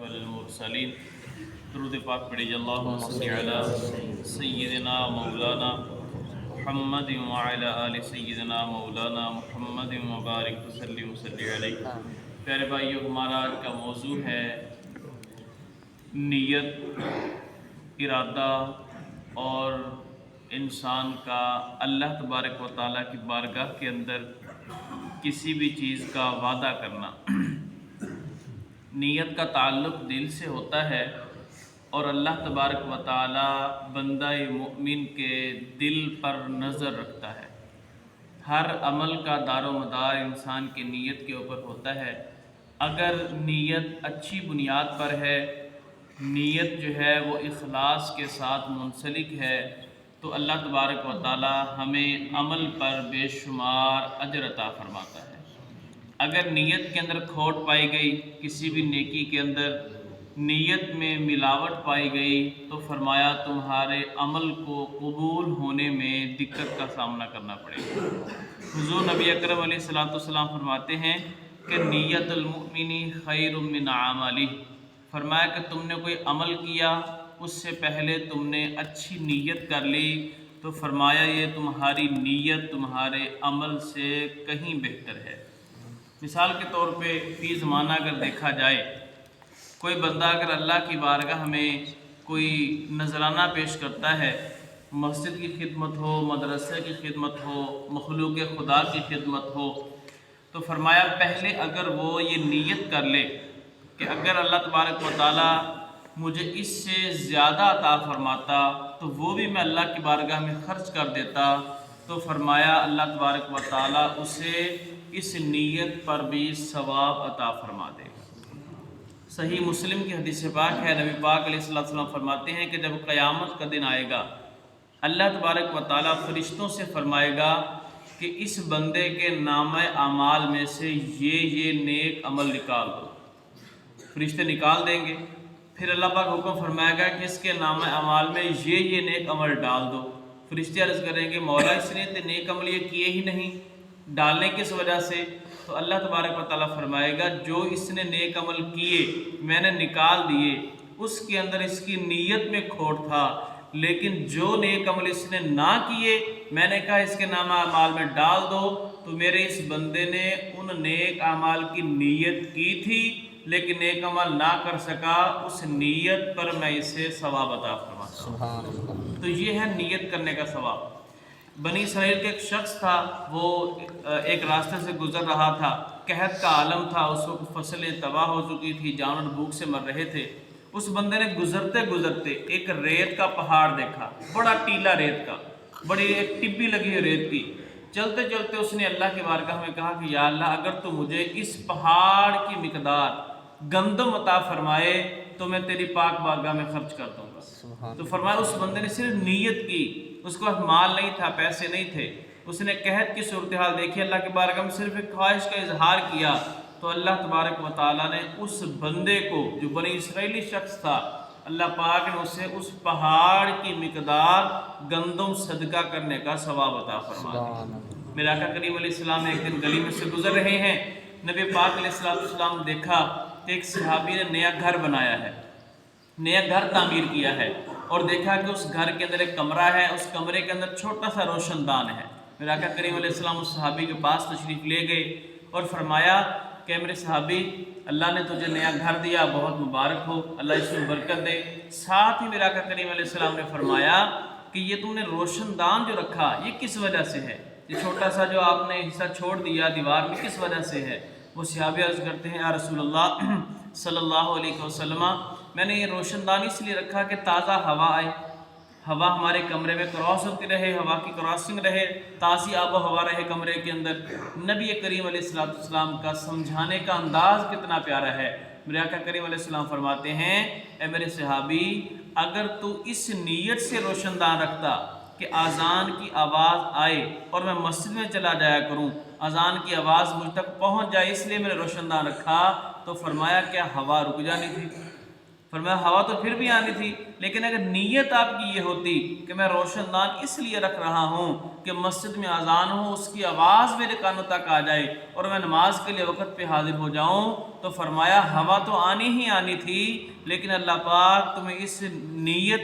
أشرف المرسلين درود پاک پڑھی اللہم صلی علی سیدنا مولانا محمد وعلی آل سیدنا مولانا محمد مبارک وسلم صلی علیہ۔ پیارے بھائیو، ہمارا آج کا موضوع ہے نیت، ارادہ اور انسان کا اللہ تبارک و تعالیٰ کی بارگاہ کے اندر کسی بھی چیز کا وعدہ کرنا۔ نیت کا تعلق دل سے ہوتا ہے اور اللہ تبارک و تعالیٰ بندہ مؤمن کے دل پر نظر رکھتا ہے۔ ہر عمل کا دار و مدار انسان کی نیت کے اوپر ہوتا ہے۔ اگر نیت اچھی بنیاد پر ہے، نیت جو ہے وہ اخلاص کے ساتھ منسلک ہے، تو اللہ تبارک و تعالیٰ ہمیں عمل پر بے شمار اجر عطا فرماتا ہے۔ اگر نیت کے اندر کھوٹ پائی گئی، کسی بھی نیکی کے اندر نیت میں ملاوٹ پائی گئی، تو فرمایا تمہارے عمل کو قبول ہونے میں دقت کا سامنا کرنا پڑے گا۔ حضور نبی اکرم علیہ السلام فرماتے ہیں کہ نیت المؤمن خیر من عملہ۔ فرمایا کہ تم نے کوئی عمل کیا، اس سے پہلے تم نے اچھی نیت کر لی، تو فرمایا یہ تمہاری نیت تمہارے عمل سے کہیں بہتر ہے۔ مثال کے طور پہ فی زمانہ اگر دیکھا جائے، کوئی بندہ اگر اللہ کی بارگاہ میں کوئی نذرانہ پیش کرتا ہے، مسجد کی خدمت ہو، مدرسے کی خدمت ہو، مخلوق خدا کی خدمت ہو، تو فرمایا پہلے اگر وہ یہ نیت کر لے کہ اگر اللہ تبارک و تعالیٰ مجھے اس سے زیادہ عطا فرماتا تو وہ بھی میں اللہ کی بارگاہ میں خرچ کر دیتا، تو فرمایا اللہ تبارک و تعالیٰ اسے اس نیت پر بھی ثواب عطا فرما دے گا۔ صحیح مسلم کی حدیث پاک ہے، نبی پاک علیہ السلام فرماتے ہیں کہ جب قیامت کا دن آئے گا، اللہ تبارک و تعالیٰ فرشتوں سے فرمائے گا کہ اس بندے کے نامہ اعمال میں سے یہ نیک عمل نکال دو۔ فرشتے نکال دیں گے، پھر اللہ پاک حکم فرمائے گا کہ اس کے نامہ اعمال میں یہ نیک عمل ڈال دو۔ فرشتے عرض کریں گے مولا اس نے تو نیک عمل یہ کیے ہی نہیں، ڈالنے کس وجہ سے؟ تو اللہ تبارک و تعالیٰ فرمائے گا جو اس نے نیک عمل کیے میں نے نکال دیے، اس کے اندر اس کی نیت میں کھوٹ تھا، لیکن جو نیک عمل اس نے نہ کیے میں نے کہا اس کے نامہ اعمال میں ڈال دو، تو میرے اس بندے نے ان نیک اعمال کی نیت کی تھی لیکن نیک عمل نہ کر سکا، اس نیت پر میں اسے ثواب عطا فرماتا ہوں۔ تو یہ ہے نیت کرنے کا ثواب۔ بنی اسرائیل کے ایک شخص تھا، وہ ایک راستے سے گزر رہا تھا، قحط کا عالم تھا، اس وقت فصلیں تباہ ہو چکی تھی، جانور بھوک سے مر رہے تھے۔ اس بندے نے گزرتے گزرتے ایک ریت کا پہاڑ دیکھا، بڑا ٹیلا ریت کا، بڑی ایک ٹبی لگی ہے ریت کی۔ چلتے چلتے اس نے اللہ کی بارگاہ میں کہا کہ یا اللہ اگر تو مجھے اس پہاڑ کی مقدار گندم عطا فرمائے تو میں تیری پاک بارگاہ میں خرچ کر دوں گا۔ تو فرمایا اس بندے نے صرف نیت کی، اس کو مال نہیں تھا، پیسے نہیں تھے، اس نے قحط کی صورتحال دیکھی، اللہ کے بارگاہ میں صرف ایک خواہش کا اظہار کیا، تو اللہ تبارک و تعالیٰ نے اس بندے کو جو بنی اسرائیلی شخص تھا، اللہ پاک نے اسے اس پہاڑ کی مقدار گندم صدقہ کرنے کا ثواب عطا فرما دیا۔ میرے آقا کریم علیہ السلام ایک دن گلی میں سے گزر رہے ہیں، نبی پاک علیہ السلام نے دیکھا کہ ایک صحابی نے نیا گھر بنایا ہے، نیا گھر تعمیر کیا ہے، اور دیکھا کہ اس گھر کے اندر ایک کمرہ ہے، اس کمرے کے اندر چھوٹا سا روشن دان ہے۔ میرے آقا کریم علیہ السلام اس صحابی کے پاس تشریف لے گئے اور فرمایا کہ میرے صحابی اللہ نے تجھے نیا گھر دیا، بہت مبارک ہو، اللہ اس میں برکت دے۔ ساتھ ہی میرے آقا کریم علیہ السلام نے فرمایا کہ یہ تم نے روشن دان جو رکھا یہ کس وجہ سے ہے؟ یہ چھوٹا سا جو آپ نے حصہ چھوڑ دیا دیوار میں کس وجہ سے ہے؟ وہ صحابی عرض کرتے ہیں یا رسول اللہ صلی اللہ علیہ وسلم، میں نے یہ روشن دان اس لیے رکھا کہ تازہ ہوا آئے، ہوا ہمارے کمرے میں کراس ہوتی رہے، ہوا کی کراسنگ رہے، تازی آب و ہوا رہے کمرے کے اندر۔ نبی کریم علیہ السلام کا سمجھانے کا انداز کتنا پیارا ہے۔ میرے آقا کریم علیہ السلام فرماتے ہیں اے میرے صحابی اگر تو اس نیت سے روشن دان رکھتا کہ اذان کی آواز آئے اور میں مسجد میں چلا جایا کروں، اذان کی آواز مجھ تک پہنچ جائے اس لیے میں نے روشن دان رکھا، تو فرمایا کیا ہوا رک جانی تھی؟ فرمایا ہوا تو پھر بھی آنی تھی، لیکن اگر نیت آپ کی یہ ہوتی کہ میں روشن دان اس لیے رکھ رہا ہوں کہ مسجد میں اذان ہو، اس کی آواز میرے کانوں تک آ جائے اور میں نماز کے لیے وقت پہ حاضر ہو جاؤں، تو فرمایا ہوا تو آنی ہی آنی تھی، لیکن اللہ پاک تمہیں اس نیت